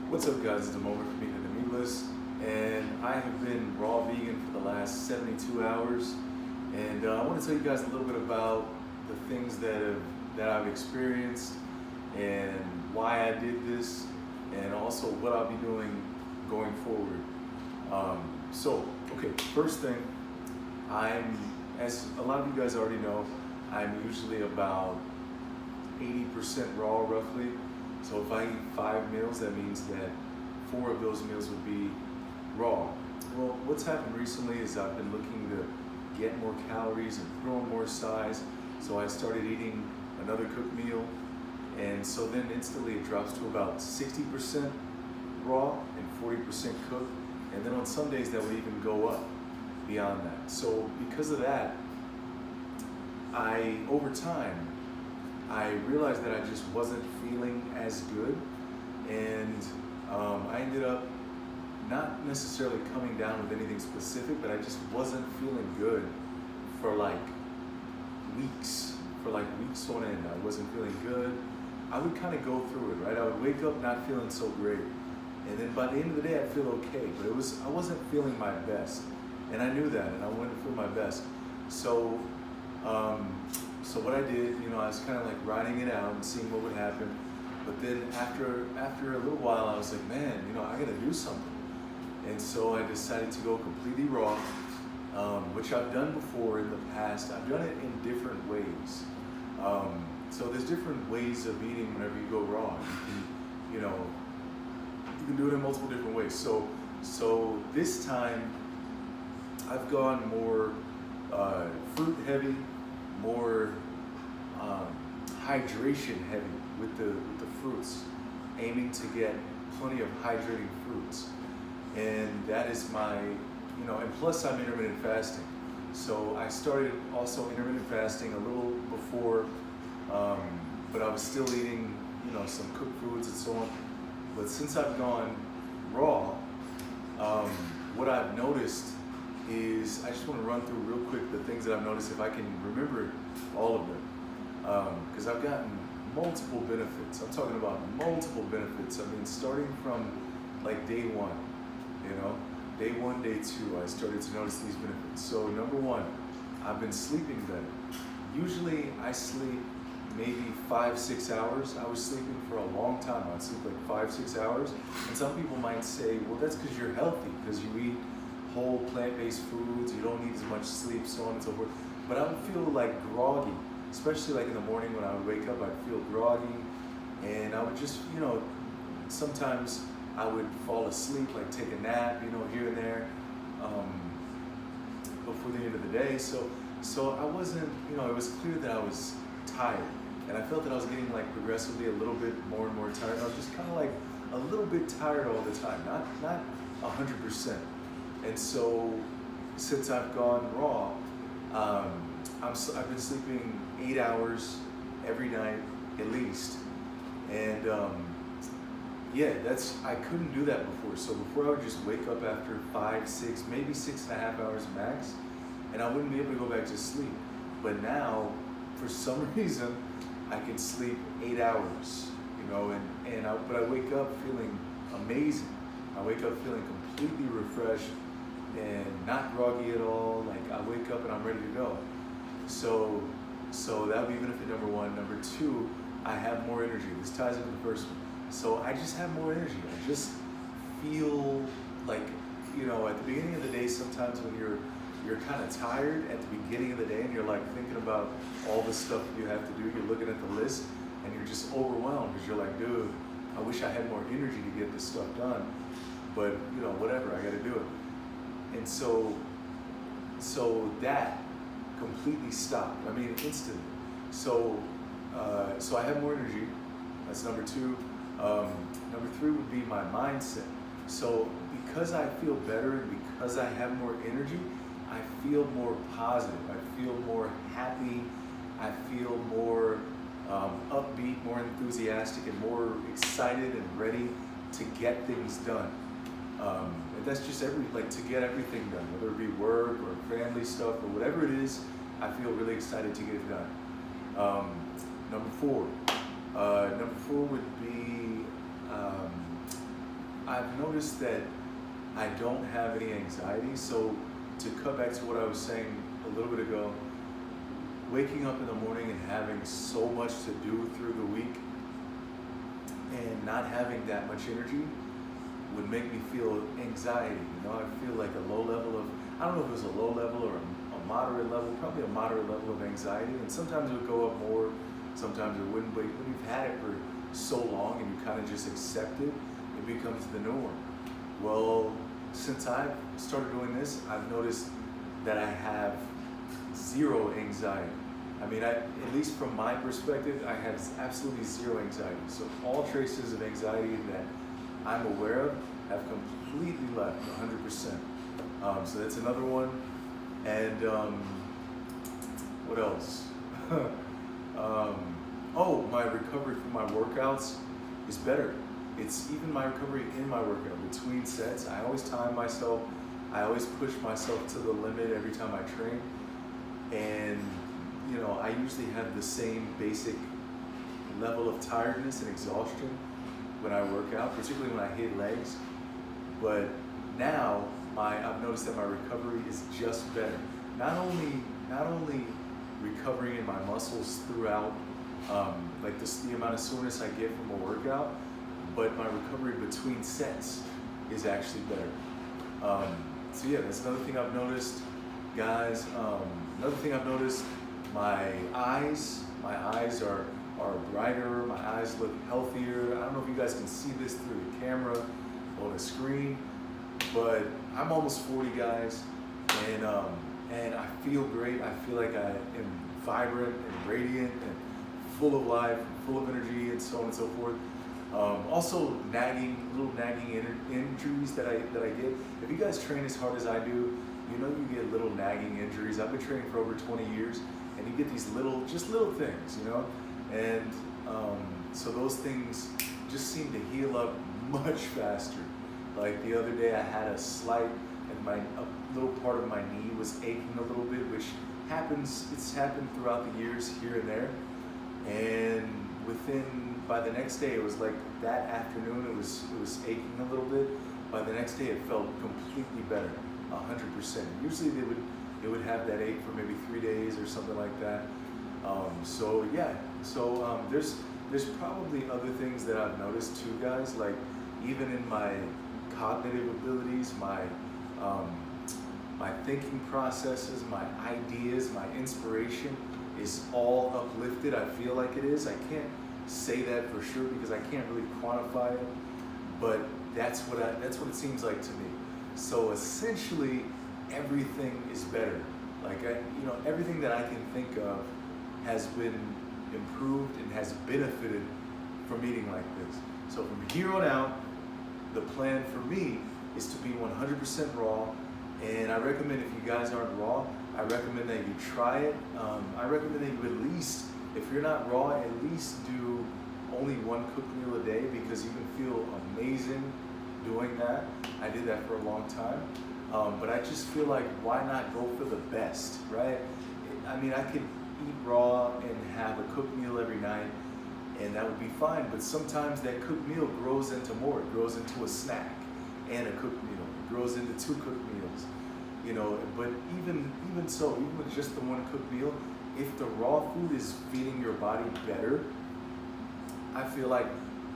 What's up, guys? It's a moment for me, the meatless, and I have been raw vegan for the last 72 hours. And I want to tell you guys a little bit about the things that I've experienced and why I did this, and also what I'll be doing going forward. Okay, first thing, as a lot of you guys already know, I'm usually about 80% raw, roughly. So if I eat 5 meals, that means that 4 of those meals would be raw. Well, what's happened recently is I've been looking to get more calories and throw on more size. So I started eating another cooked meal. And so then instantly it drops to about 60% raw and 40% cooked. And then on some days that would even go up beyond that. So because of that, over time, I realized that I just wasn't feeling as good, and I ended up not necessarily coming down with anything specific, but I just wasn't feeling good for weeks, weeks on end. I wasn't feeling good. I would kind of go through it, right? I would wake up not feeling so great, and then by the end of the day, I'd feel okay, but I wasn't feeling my best, and I knew that, and I wanted to feel my best. So what I did, I was kind of like writing it out and seeing what would happen. But then after a little while, I was like, man, I gotta do something. And so I decided to go completely raw, which I've done before in the past. I've done it in different ways. So there's different ways of eating whenever you go raw. You can do it in multiple different ways. So this time, I've gone more fruit heavy, more hydration heavy with the fruits, aiming to get plenty of hydrating fruits. And that is my, and plus I'm intermittent fasting. So I started also intermittent fasting a little before, but I was still eating, some cooked foods and so on. But since I've gone raw, what I've noticed is, I just want to run through real quick the things that I've noticed, if I can remember all of them, because I've gotten multiple benefits. I'm talking about multiple benefits. I mean, starting from like day one, day one, day two, I started to notice these benefits. So number one, I've been sleeping better. Usually I sleep maybe 5-6 hours. I was sleeping for a long time. I'd sleep like 5-6 hours. And some people might say, well, that's because you're healthy, because you eat whole plant-based foods, you don't need as much sleep, so on and so forth. But I would feel like groggy, especially like in the morning when I would wake up, I'd feel groggy, and I would just, sometimes I would fall asleep, like take a nap, here and there, before the end of the day. So I wasn't, it was clear that I was tired, and I felt that I was getting like progressively a little bit more and more tired. I was just kind of like a little bit tired all the time, not 100%. And so, since I've gone raw, I've been sleeping 8 hours every night at least, and I couldn't do that before. So before I would just wake up after 5, 6, maybe 6.5 hours max, and I wouldn't be able to go back to sleep. But now, for some reason, I can sleep 8 hours, but I wake up feeling amazing. I wake up feeling completely refreshed and not groggy at all. Like, I wake up and I'm ready to go. So that would be benefit number one. Number two, I have more energy. This ties into the first one. So I just have more energy. I just feel like, at the beginning of the day, sometimes when you're kind of tired at the beginning of the day and you're like thinking about all the stuff you have to do, you're looking at the list and you're just overwhelmed because you're like, dude, I wish I had more energy to get this stuff done. But, whatever, I gotta do it. And so that completely stopped. I mean, instantly. So I have more energy. That's number two. Number three would be my mindset. So because I feel better and because I have more energy, I feel more positive. I feel more happy. I feel more upbeat, more enthusiastic, and more excited and ready to get things done. And that's just to get everything done, whether it be work or family stuff or whatever it is, I feel really excited to get it done. Number four would be I've noticed that I don't have any anxiety. So to cut back to what I was saying a little bit ago, waking up in the morning and having so much to do through the week and not having that much energy would make me feel anxiety. You know, I feel like a low level of, I don't know if it was a low level or a moderate level, probably a moderate level of anxiety. And sometimes it would go up more, sometimes it wouldn't. But when you've had it for so long and you kind of just accept it, it becomes the norm. Well, since I've started doing this, I've noticed that I have zero anxiety. I mean, at least from my perspective, I have absolutely zero anxiety. So all traces of anxiety that I'm aware of have completely left, 100%. So that's another one. And what else? Oh, my recovery from my workouts is better. It's even my recovery in my workout, between sets. I always time myself. I always push myself to the limit every time I train. And, you know, I usually have the same basic level of tiredness and exhaustion when I work out, particularly when I hit legs. But now, I've noticed that my recovery is just better. Not only recovering in my muscles throughout, like the amount of soreness I get from a workout, but my recovery between sets is actually better. So yeah, that's another thing I've noticed, guys. Another thing I've noticed, my eyes are brighter, my eyes look healthier. I don't know if you guys can see this through the camera or the screen, but I'm almost 40, guys, and I feel great. I feel like I am vibrant and radiant and full of life, full of energy, and so on and so forth. Also, little nagging injuries that I get. If you guys train as hard as I do, you know you get little nagging injuries. I've been training for over 20 years, and you get these little things, you know? And so those things just seem to heal up much faster. Like the other day I had a slight, and a little part of my knee was aching a little bit, which it's happened throughout the years here and there. And by the next day, it was like that afternoon, it was aching a little bit. By the next day, it felt completely better, 100%. Usually it would have that ache for maybe 3 days or something like that. There's probably other things that I've noticed too, guys, like even in my cognitive abilities, my thinking processes, my ideas, my inspiration is all uplifted. I feel like it is. I can't say that for sure because I can't really quantify it, but that's what it seems like to me. So essentially, everything is better. Like everything that I can think of has been improved and has benefited from eating like this. So from here on out, the plan for me is to be 100% raw. And I recommend, if you guys aren't raw, I recommend that you try it. I recommend that you at least, if you're not raw, at least do only one cooked meal a day, because you can feel amazing doing that. I did that for a long time. But I just feel like, why not go for the best, right? I mean, I could eat raw and have a cooked meal every night, and that would be fine. But sometimes that cooked meal grows into more. It grows into a snack and a cooked meal. It grows into 2 cooked meals, you know. But even with just the 1 cooked meal, if the raw food is feeding your body better, I feel like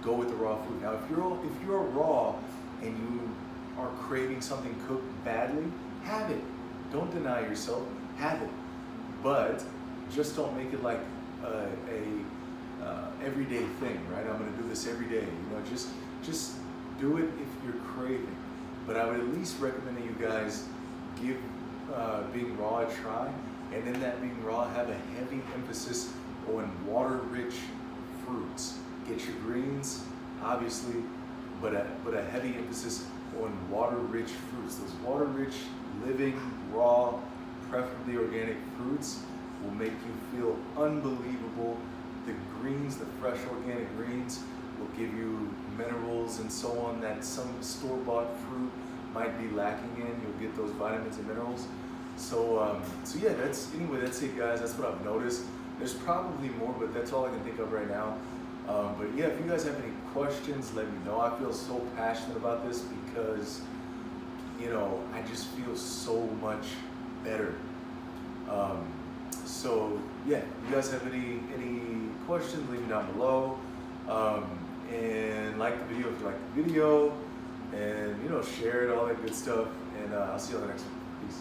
go with the raw food. Now, if you're raw and you are craving something cooked badly, have it. Don't deny yourself. Have it, but just don't make it like a everyday thing, right? I'm going to do this every day. You know, just do it if you're craving. But I would at least recommend that you guys give being raw a try, and in that being raw, have a heavy emphasis on water-rich fruits. Get your greens, obviously, but a heavy emphasis on water-rich fruits. Those water-rich, living, raw, preferably organic fruits will make you feel unbelievable. The greens, the fresh organic greens, will give you minerals and so on that some store-bought fruit might be lacking in. You'll get those vitamins and minerals. So yeah, that's it, guys. That's what I've noticed. There's probably more, but that's all I can think of right now. But yeah, if you guys have any questions, let me know. I feel so passionate about this because, you know, I just feel so much better. So yeah, you guys have any questions, leave them down below. And like the video if you like the video, and you know, share it, all that good stuff. And I'll see you on the next one. Peace.